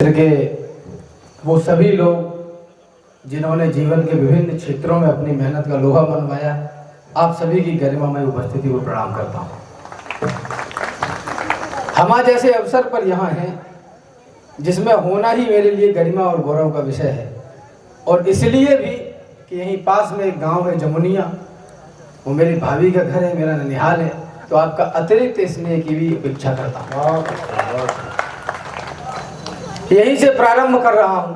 के वो सभी लोग जिन्होंने जीवन के विभिन्न क्षेत्रों में अपनी मेहनत का लोहा मनवाया, आप सभी की गरिमामय उपस्थिति को प्रणाम करता हूँ। हम जैसे अवसर पर यहाँ हैं जिसमें होना ही मेरे लिए गरिमा और गौरव का विषय है, और इसलिए भी कि यहीं पास में एक गांव है जमुनिया, वो मेरी भाभी का घर है, मेरा ननिहाल है, तो आपका अतिरिक्त स्नेह की भी अपेक्षा करता हूँ। यहीं से प्रारंभ कर रहा हूं।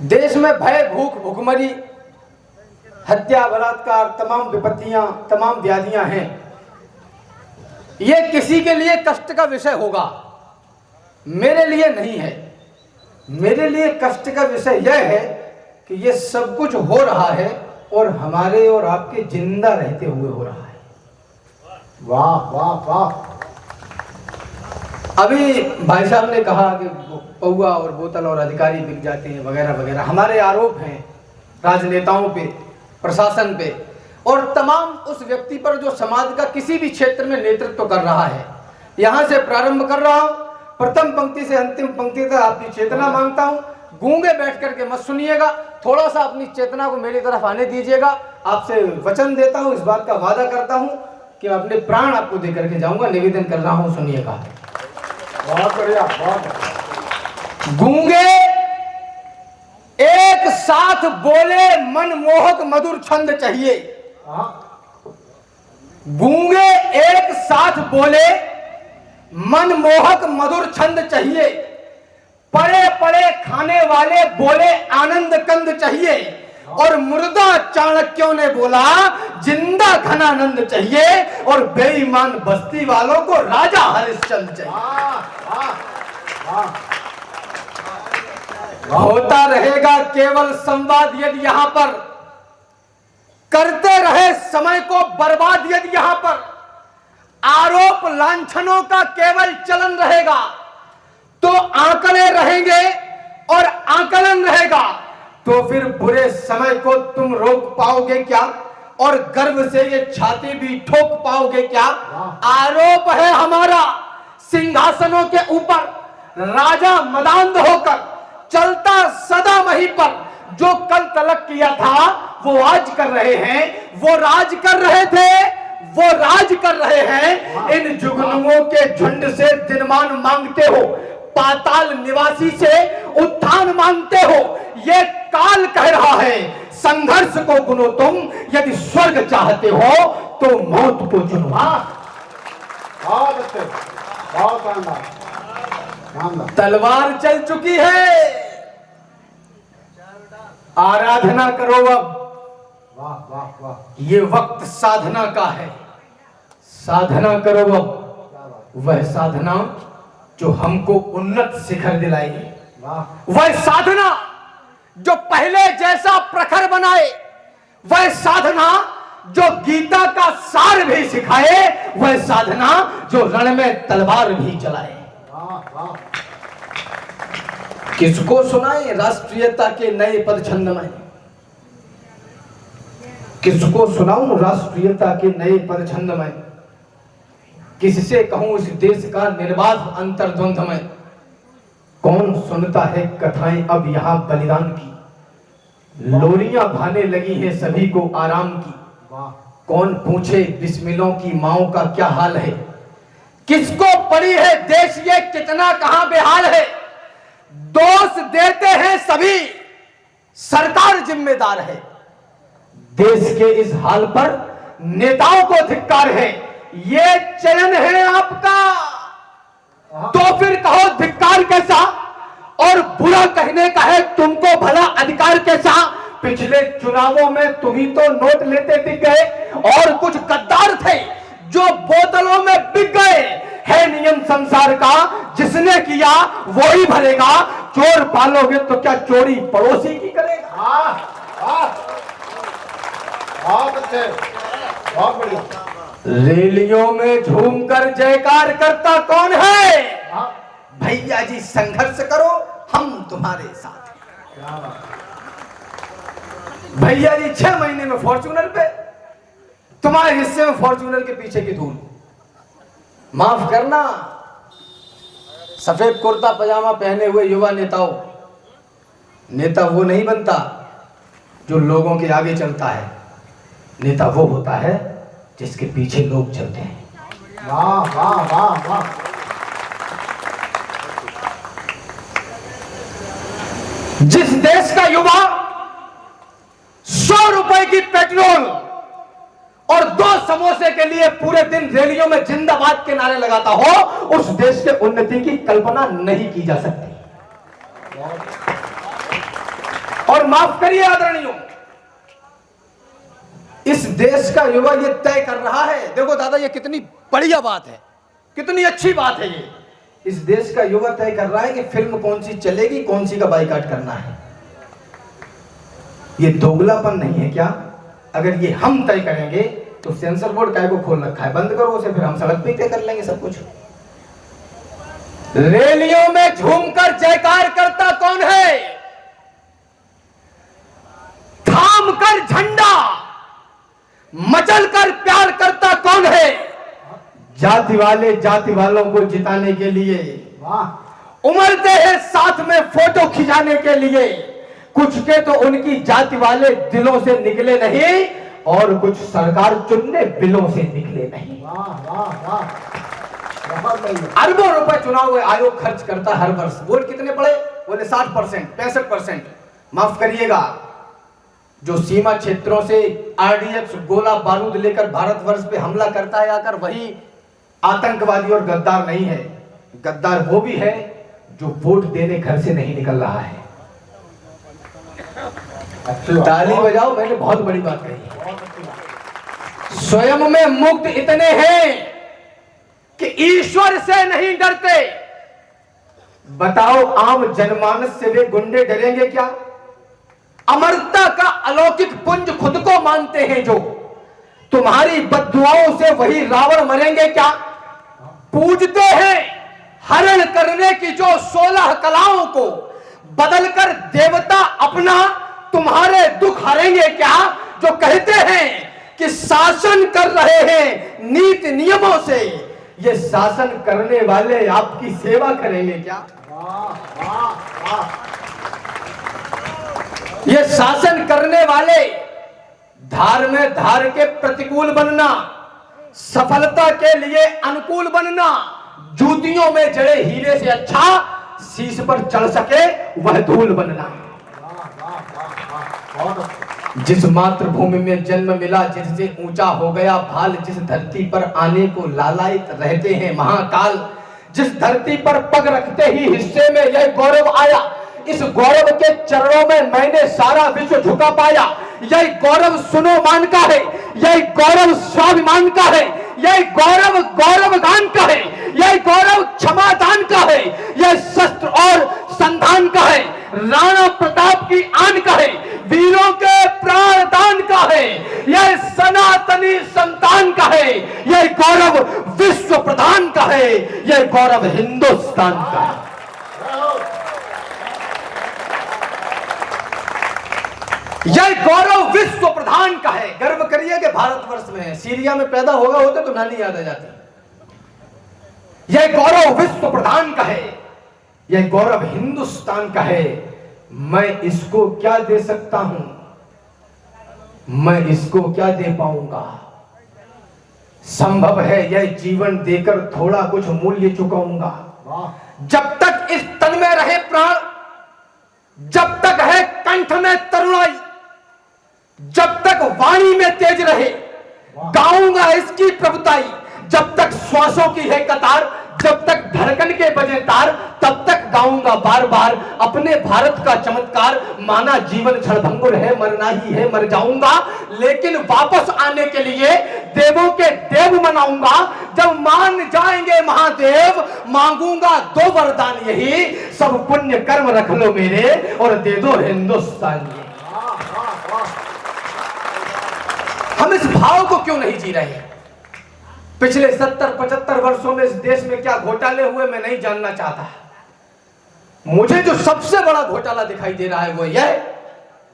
देश में भय, भूख, भुखमरी, हत्या, बलात्कार, तमाम विपत्तियां, तमाम व्याधियां हैं। ये किसी के लिए कष्ट का विषय होगा, मेरे लिए नहीं है। मेरे लिए कष्ट का विषय यह है कि ये सब कुछ हो रहा है और हमारे और आपके जिंदा रहते हुए हो रहा है। वाह वाह वाह। अभी भाई साहब ने कहा कि पौआ और बोतल और अधिकारी बिक जाते हैं वगैरह वगैरह। हमारे आरोप हैं राजनेताओं पे, प्रशासन पे और तमाम उस व्यक्ति पर जो समाज का किसी भी क्षेत्र में नेतृत्व कर रहा है। यहाँ से प्रारंभ कर रहा हूँ, प्रथम पंक्ति से अंतिम पंक्ति तक आपकी चेतना मांगता हूँ। गूंगे बैठ करके मत सुनिएगा, थोड़ा सा अपनी चेतना को मेरी तरफ आने दीजिएगा। आपसे वचन देता हूँ, इस बात का वादा करता हूँ कि मैं अपने प्राण आपको दे करके जाऊंगा। निवेदन कर रहा हूँ, सुनिएगा। बहुत बढ़िया, बहुत। गूंगे एक साथ बोले, मनमोहक मधुर छंद चाहिए। गूंगे एक साथ बोले, मनमोहक मधुर छंद चाहिए। पड़े पड़े खाने वाले बोले, आनंद कंद चाहिए। और मुर्दा चाणक्यों ने बोला, जिंदा घनानंद चाहिए। और बेईमान बस्ती वालों को राजा हरिश्चंद्र चाहिए। होता रहेगा केवल संवाद यदि यहां पर करते रहे समय को बर्बाद, यदि यहां पर आरोप लांछनों का केवल चलन रहेगा तो आंकड़े रहेंगे और आकलन रहेगा, तो फिर बुरे समय को तुम रोक पाओगे क्या? और गर्व से ये छाती भी ठोक पाओगे क्या? आरोप है हमारा सिंहासनों के ऊपर, राजा मदांध होकर चलता सदा वहीं पर। जो कल तलक किया था वो आज कर रहे हैं, वो राज कर रहे थे, वो राज कर रहे हैं। इन जुगनुओं के झुंड से दिनमान मांगते हो, पाताल निवासी से उत्थान मांगते हो। ये काल कह रहा है, संघर्ष को चुनो तुम, यदि स्वर्ग चाहते हो तो मौत को चुनो। बहुत अच्छे, बहुत शानदार। तलवार चल चुकी है, आराधना करो अब। वाह वाह वाह। ये वक्त साधना का है, साधना करो अब। वह साधना जो हमको उन्नत शिखर दिलाएगी, वह साधना जो पहले जैसा प्रखर बनाए, वह साधना जो गीता का सार भी सिखाए, वह साधना जो रण में तलवार भी चलाए। किसको सुनाए राष्ट्रीयता के नए पद छंद में? किसको सुनाऊं राष्ट्रीयता के नए पद छंद में? किससे कहूं इस देश का निर्बाध अंतर्द्वंद में? कौन सुनता है कथाएं अब यहाँ बलिदान की? लोरियां भाने लगी हैं सभी को आराम की। कौन पूछे बिस्मिलों की माओं का क्या हाल है? किसको पड़ी है देश ये कितना कहां बेहाल है? दोष देते हैं सभी, सरकार जिम्मेदार है। देश के इस हाल पर नेताओं को धिक्कार है। ये चयन है आपका, तो फिर कहो धिक्कार कैसा? और बुरा कहने का है तुमको भला अधिकार कैसा? पिछले चुनावों में तुम ही तो नोट लेते दिख गए, और कुछ गद्दार थे जो बोतलों में बिक गए। है नियम संसार का, जिसने किया वो ही भरेगा। चोर पालोगे तो क्या चोरी पड़ोसी की करेगा? बहुत अच्छे, बहुत बढ़िया। रैलियों में झूमकर जयकार करता कौन है? भैया जी संघर्ष करो, हम तुम्हारे साथ हैं। भैया जी 6 महीने में फॉर्च्यूनर पे, तुम्हारे हिस्से में फॉर्च्यूनर के पीछे की धूल। माफ करना, सफेद कुर्ता पजामा पहने हुए युवा नेताओं, नेता वो नहीं बनता जो लोगों के आगे चलता है, नेता वो होता है जिसके पीछे लोग चलते हैं। वाह वाह वाह वाह। जिस देश का युवा 100 रुपए की पेट्रोल और 2 समोसे के लिए पूरे दिन रैलियों में जिंदाबाद के नारे लगाता हो, उस देश के उन्नति की कल्पना नहीं की जा सकती। और माफ करिए आदरणीयों, इस देश का युवा ये तय कर रहा है, देखो दादा ये कितनी बढ़िया बात है, कितनी अच्छी बात है ये। इस देश का युवा तय कर रहा है कि फिल्म कौन सी चलेगी, कौन सी का बाइकाट करना है। ये दोगलापन नहीं है क्या? अगर ये हम तय करेंगे तो सेंसर बोर्ड काय को खोल रखा है, बंद करो उसे, फिर हम सड़क पे तय कर लेंगे सब कुछ। रैलियों में झूमकर जयकार करता कौन है? थाम कर झंडा मचल कर प्यार करता कौन है? जाति वाले जाति वालों को जिताने के लिए, उमड़ते हैं साथ में फोटो खिंचाने के लिए। कुछ के तो उनकी जाति वाले दिलों से निकले नहीं और कुछ सरकार चुनने बिलों से निकले नहीं। अरबों रुपए चुनाव आयोग खर्च करता हर वर्ष। वोट कितने पड़े? बोले 60%, 65%। माफ करिएगा, जो सीमा क्षेत्रों से आरडीएक्स गोला बारूद लेकर भारतवर्ष पे हमला करता है आकर, वही आतंकवादी और गद्दार नहीं है। गद्दार वो भी है जो वोट देने घर से नहीं निकल रहा है। ताली बजाओ, मैंने बहुत बड़ी बात कही। स्वयं में मुक्त इतने हैं कि ईश्वर से नहीं डरते। बताओ आम जनमानस से वे गुंडे डरेंगे क्या? अमरता का अलौकिक पुंज खुद को मानते हैं जो, तुम्हारी बद्दुआओं से वही रावण मरेंगे क्या? पूजते हैं हरण करने की जो 16 कलाओं को, बदलकर देवता अपना तुम्हारे दुख हरेंगे क्या? जो कहते हैं कि शासन कर रहे हैं नीति नियमों से, ये शासन करने वाले आपकी सेवा करेंगे क्या? ये शासन करने वाले धार में धार के प्रतिकूल बनना, सफलता के लिए अनुकूल बनना, जूतियों में जड़े हीरे से अच्छा शीश पर चढ़ सके वह धूल बनना। जिस मातृभूमि में जन्म मिला, जिससे ऊंचा हो गया भाल, जिस धरती पर आने को लालायित रहते हैं महाकाल, जिस धरती पर पग रखते ही हिस्से में यह गौरव आया, इस गौरव के चरणों में मैंने सारा विश्व झुका पाया। यह गौरव सुनो मान का है, यह गौरव स्वाभिमान का है, यह गौरव गौरव गान का है, यह गौरव क्षमादान का है, यह शस्त्र और संधान का है, राणा प्रताप की आन का है, वीरों के प्राण दान का है, यह सनातनी संतान का है, यह गौरव विश्व प्रधान का है, यह गौरव हिंदुस्तान का है। यह गौरव विश्व प्रधान का है। गर्व करिए कि भारतवर्ष में है। सीरिया में पैदा होगा होते तो नानी याद आ जाती। यह गौरव विश्व प्रधान का है, यह गौरव हिंदुस्तान का है। मैं इसको क्या दे सकता हूं, मैं इसको क्या दे पाऊंगा? संभव है यह जीवन देकर थोड़ा कुछ मूल्य चुकाऊंगा। जब तक इस तन में रहे प्राण, जब तक है कंठ में तरुणाई, जब तक वाणी में तेज रहे, गाऊंगा इसकी प्रभुताई। जब तक श्वासों की है कतार, जब तक धड़कन के बजे तार, तब तक गाऊंगा बार बार अपने भारत का चमत्कार। माना जीवन क्षणभंगुर है, मरना ही है, मर जाऊंगा, लेकिन वापस आने के लिए देवों के देव मनाऊंगा। जब मान जाएंगे महादेव, मांगूंगा 2 वरदान यही, सब पुण्य कर्म रख लो मेरे और दे दो हिंदुस्तान। हम इस भाव को क्यों नहीं जी रहे? पिछले 70-75 वर्षों में इस देश में क्या घोटाले हुए मैं नहीं जानना चाहता। मुझे जो सबसे बड़ा घोटाला दिखाई दे रहा है वो यह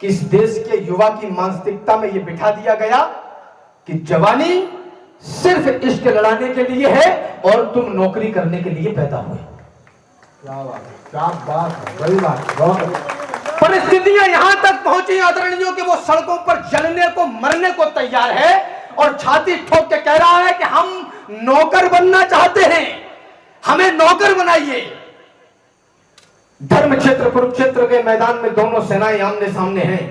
कि इस देश के युवा की मानसिकता में यह बिठा दिया गया कि जवानी सिर्फ इश्क लड़ाने के लिए है और तुम नौकरी करने के लिए पैदा हुए। क्या बात है, क्या बात है, बड़ी बात है, बहुत अच्छी। परिस्थितियां यहां तक पहुंची आदरणीयों कि वो सड़कों पर जलने को मरने को तैयार है और छाती ठोक के कह रहा है कि हम नौकर बनना चाहते हैं, हमें नौकर बनाइए। धर्म क्षेत्र कुरुक्षेत्र के मैदान में दोनों सेनाएं आमने सामने हैं।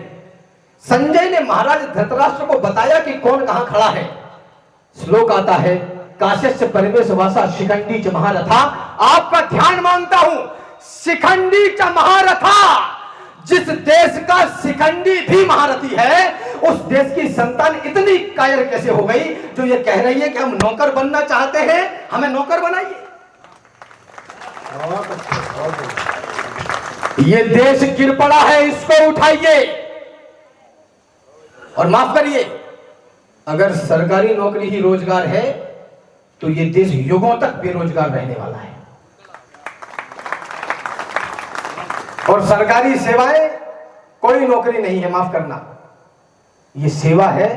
संजय ने महाराज धृतराष्ट्र को बताया कि कौन कहां खड़ा है। श्लोक आता है, काश्यस्य परिवेश वासा शिखंडी च महारथा। आपका ध्यान मांगता हूं, शिखंडी च महारथा। जिस देश का शिखंडी भी महारथी है, उस देश की संतान इतनी कायर कैसे हो गई जो ये कह रही है कि हम नौकर बनना चाहते हैं, हमें नौकर बनाइए। बहुत अच्छे, बहुत अच्छे। ये देश गिर पड़ा है, इसको उठाइए। और माफ करिए, अगर सरकारी नौकरी ही रोजगार है तो ये देश युगों तक बेरोजगार रहने वाला है। और सरकारी सेवाएं कोई नौकरी नहीं है, माफ करना, ये सेवा है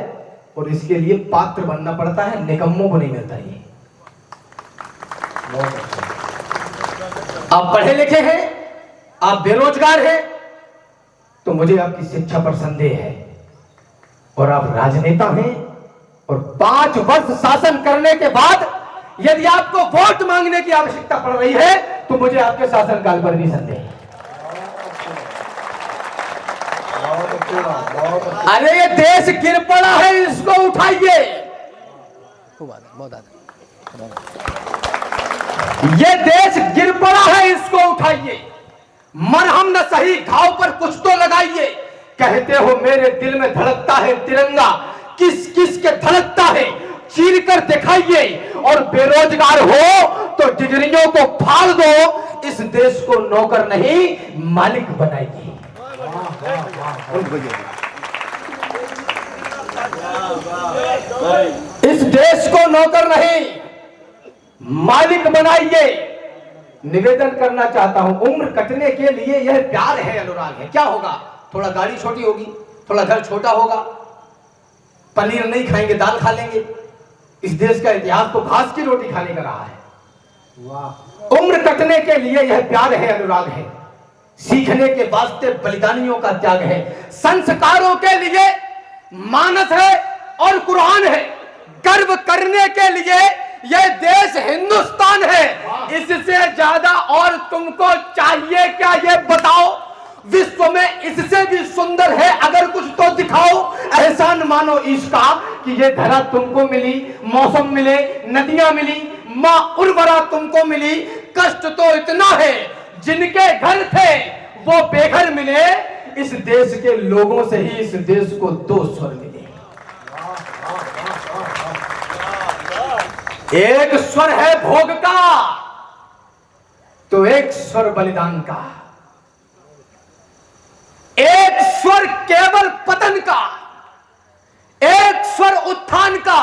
और इसके लिए पात्र बनना पड़ता है, निकम्मों को नहीं मिलता ये। बहुत अच्छे। आप पढ़े लिखे हैं, आप बेरोजगार हैं, तो मुझे आपकी शिक्षा पर संदेह है। और आप राजनेता हैं और 5 वर्ष शासन करने के बाद यदि आपको वोट मांगने की आवश्यकता पड़ रही है तो मुझे आपके शासनकाल पर भी संदेह है। अरे ये देश गिर पड़ा है, इसको उठाइए। ये देश गिर पड़ा है, इसको उठाइए। मरहम न सही घाव पर कुछ तो लगाइए। कहते हो मेरे दिल में धड़कता है तिरंगा, किस किस के धड़कता है चीर कर दिखाइए। और बेरोजगार हो तो डिग्रियों को फाड़ दो, इस देश को नौकर नहीं मालिक बनाइए। इस देश को नौकर नहीं मालिक बनाइए। निवेदन करना चाहता हूं, उम्र कटने के लिए यह प्यार है, अनुराग है। क्या होगा, थोड़ा गाड़ी छोटी होगी, थोड़ा घर छोटा होगा, पनीर नहीं खाएंगे, दाल खा लेंगे। इस देश का इतिहास तो घास की रोटी खाने का रहा है। वाह। उम्र कटने के लिए यह प्यार है, अनुराग है। सीखने के वास्ते बलिदानियों का त्याग है। संस्कारों के लिए मानस है और कुरान है। गर्व करने के लिए यह देश हिंदुस्तान है। इससे ज्यादा और तुमको चाहिए क्या, ये बताओ। विश्व में इससे भी सुंदर है अगर कुछ तो दिखाओ। एहसान मानो इसका कि ये धरा तुमको मिली, मौसम मिले, नदियां मिली, मां उर्वरा तुमको मिली। कष्ट तो इतना है, जिनके घर थे वो बेघर मिले। इस देश के लोगों से ही इस देश को 2 स्वर मिले। एक स्वर है भोग का, तो एक स्वर बलिदान का। एक स्वर केवल पतन का, एक स्वर उत्थान का।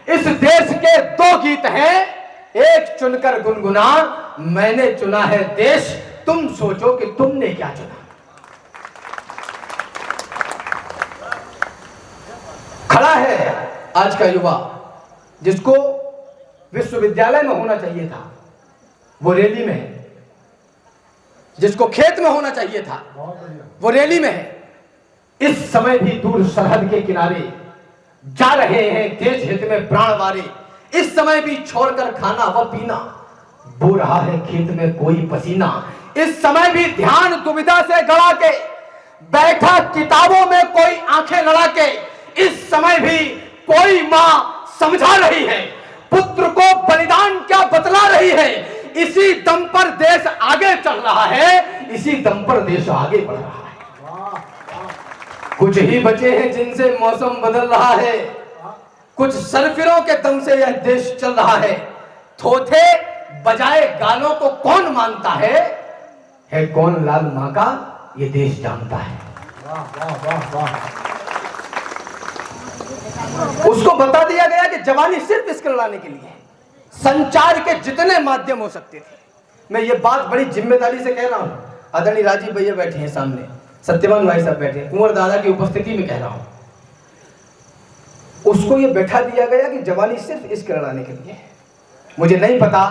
इस देश के 2 गीत हैं, एक चुनकर गुनगुना, मैंने चुना है देश, तुम सोचो कि तुमने क्या चुना। खड़ा है आज का युवा, जिसको विश्वविद्यालय में होना चाहिए था वो रैली में है, जिसको खेत में होना चाहिए था वो रैली में है। इस समय भी दूर सरहद के किनारे जा रहे हैं देश हित में प्राण वारे। इस समय भी छोड़कर खाना व पीना, बो रहा है खेत में कोई पसीना। इस समय भी ध्यान दुविधा से गड़ा के बैठा किताबों में कोई आंखें लड़ा के। इस समय भी कोई मां समझा रही है, पुत्र को बलिदान क्या बतला रही है। इसी दम पर देश आगे चल रहा है, इसी दम पर देश आगे बढ़ रहा है। कुछ ही बचे हैं जिनसे मौसम बदल रहा है, कुछ सरफिरों के दम से यह देश चल रहा है। थोथे बजाए गालों को कौन मानता है कौन लाल मां का ये देश जानता है। वाह वाह वाह वाह। उसको बता दिया गया कि जवानी सिर्फ इसके लड़ाने के लिए है। संचार के जितने माध्यम हो सकते थे। मैं ये बात बड़ी जिम्मेदारी से कह रहा हूं। आदरणीय राजीव भैया बैठे हैं सामने, सत्यवान भाई साहब बैठे हैं, कुंवर दादा की उपस्थिति में कह रहा हूं। उसको ये बैठा दिया गया कि जवानी सिर्फ इसके लड़ाने के लिए है। मुझे नहीं पता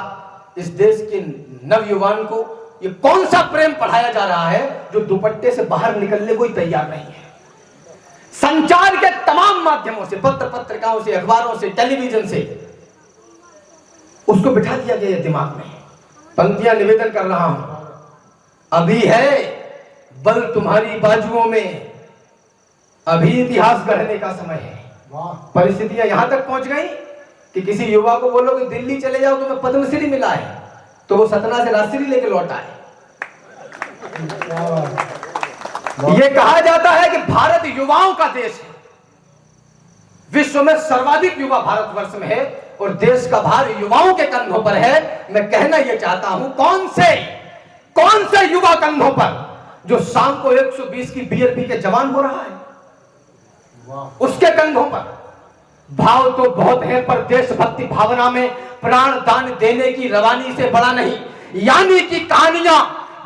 इस देश के नवयुवान को ये कौन सा प्रेम पढ़ाया जा रहा है जो दुपट्टे से बाहर निकलने को ही तैयार नहीं है। संचार के तमाम माध्यमों से, पत्र पत्रिकाओं से, अखबारों से, टेलीविजन से उसको बिठा दिया गया दिमाग में। पंक्तियां निवेदन कर रहा हूं। अभी है बल तुम्हारी बाजुओं में, अभी इतिहास गढ़ने का समय है। परिस्थितियां यहां तक पहुंच गई कि किसी युवा को बोलो कि दिल्ली चले जाओ तुम्हें पद्मश्री मिला है, तो वो सतना से राजश्री लेके लौटा है। ये कहा जाता है कि भारत युवाओं का देश है, विश्व में सर्वाधिक युवा भारतवर्ष में है और देश का भार युवाओं के कंधों पर है। मैं कहना यह चाहता हूं, कौन से युवा कंधों पर जो शाम को 120 की बियर पी के जवान हो रहा है, उसके कंधों पर। भाव तो बहुत है पर देशभक्ति भावना में प्राण दान देने की रवानी से बड़ा नहीं। यानी कि कहानियां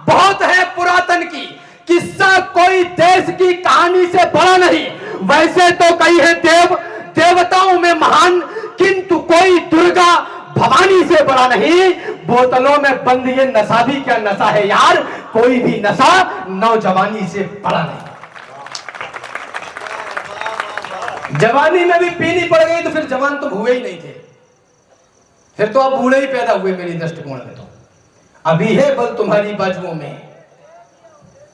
बहुत है पुरातन की, किस्सा कोई देश की कहानी से बड़ा नहीं। वैसे तो कई है देवताओं में महान, किंतु कोई दुर्गा भवानी से बड़ा नहीं। बोतलों में बंद ये नशा भी क्या नशा है यार, कोई भी नशा नौजवानी से बड़ा नहीं। जवानी में भी पीनी पड़ गई तो फिर जवान तो हुए ही नहीं थे, फिर तो आप बूढ़े ही पैदा हुए मेरी दृष्टिकोण में। तो अभी है बल तुम्हारी बाजुओं में,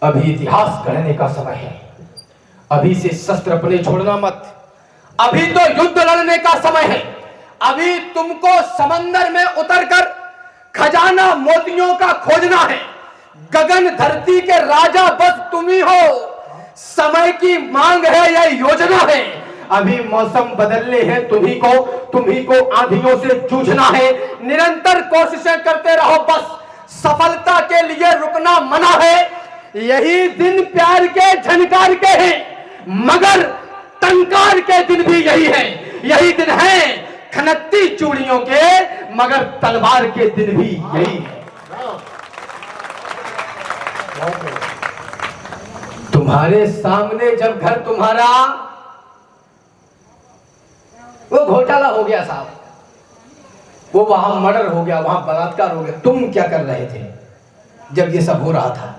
अभी इतिहास गढ़ने का समय है। अभी से शस्त्र अपने छोड़ना मत, अभी तो युद्ध लड़ने का समय है। अभी तुमको समंदर में उतरकर खजाना मोतियों का खोजना है। गगन धरती के राजा बस तुम ही हो, समय की मांग है, यह योजना है। अभी मौसम बदलने हैं, तुम्ही को आंधियों से जूझना है। निरंतर कोशिशें करते रहो, बस सफलता के लिए रुकना मना है। यही दिन प्यार के झनकार के हैं, मगर टंकार के दिन भी यही है। यही दिन है खनकती चूड़ियों के, मगर तलवार के दिन भी यही है। तुम्हारे सामने जब घर तुम्हारा वो घोटाला हो गया साहब, वो वहां मर्डर हो गया, वहां बलात्कार हो गया, तुम क्या कर रहे थे जब ये सब हो रहा था?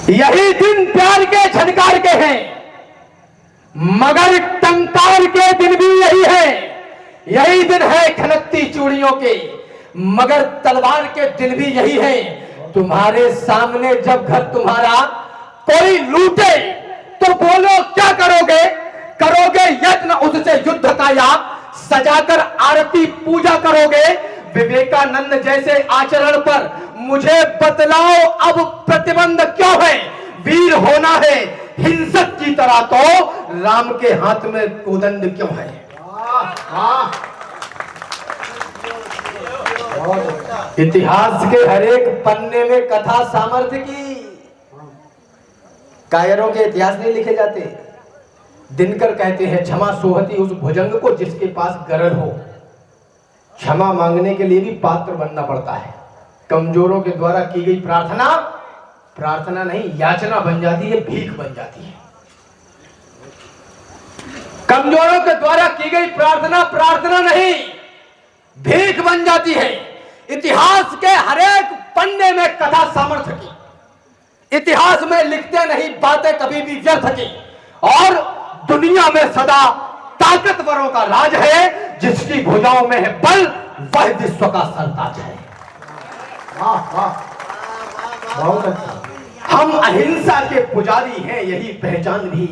यही दिन प्यार के झनकार के हैं, मगर टंकार के दिन भी यही है। यही दिन है खनकती चूड़ियों के, मगर तलवार के दिन भी यही है। तुम्हारे सामने जब घर तुम्हारा कोई लूटे तो बोलो क्या करोगे? करोगे यत्न उससे युद्ध का, या सजाकर आरती पूजा करोगे? विवेकानंद जैसे आचरण पर मुझे बतलाओ अब प्रतिबंध क्यों है? वीर होना है हिंसक की तरह, तो राम के हाथ में कोदंड क्यों है? इतिहास के हर एक पन्ने में कथा सामर्थ्य की। कायरों के इतिहास नहीं लिखे जाते। दिनकर कहते हैं, क्षमा सोहती उस भुजंग को जिसके पास गरल हो। क्षमा मांगने के लिए भी पात्र बनना पड़ता है। कमजोरों के द्वारा की गई प्रार्थना प्रार्थना नहीं, याचना बन जाती है, भीख बन जाती है। कमजोरों के द्वारा की गई प्रार्थना प्रार्थना नहीं, भीख बन जाती है। इतिहास के हर एक पन्ने में कथा सामर्थ्य की। इतिहास में लिखते नहीं बातें कभी भी व्यर्थ की। और दुनिया में सदा ताकतवरों का राज है, जिसकी भुजाओं में है बल, वह विश्व का सरताज है। वाह वाह, बहुत अच्छा। हम अहिंसा के पुजारी हैं, यही पहचान भी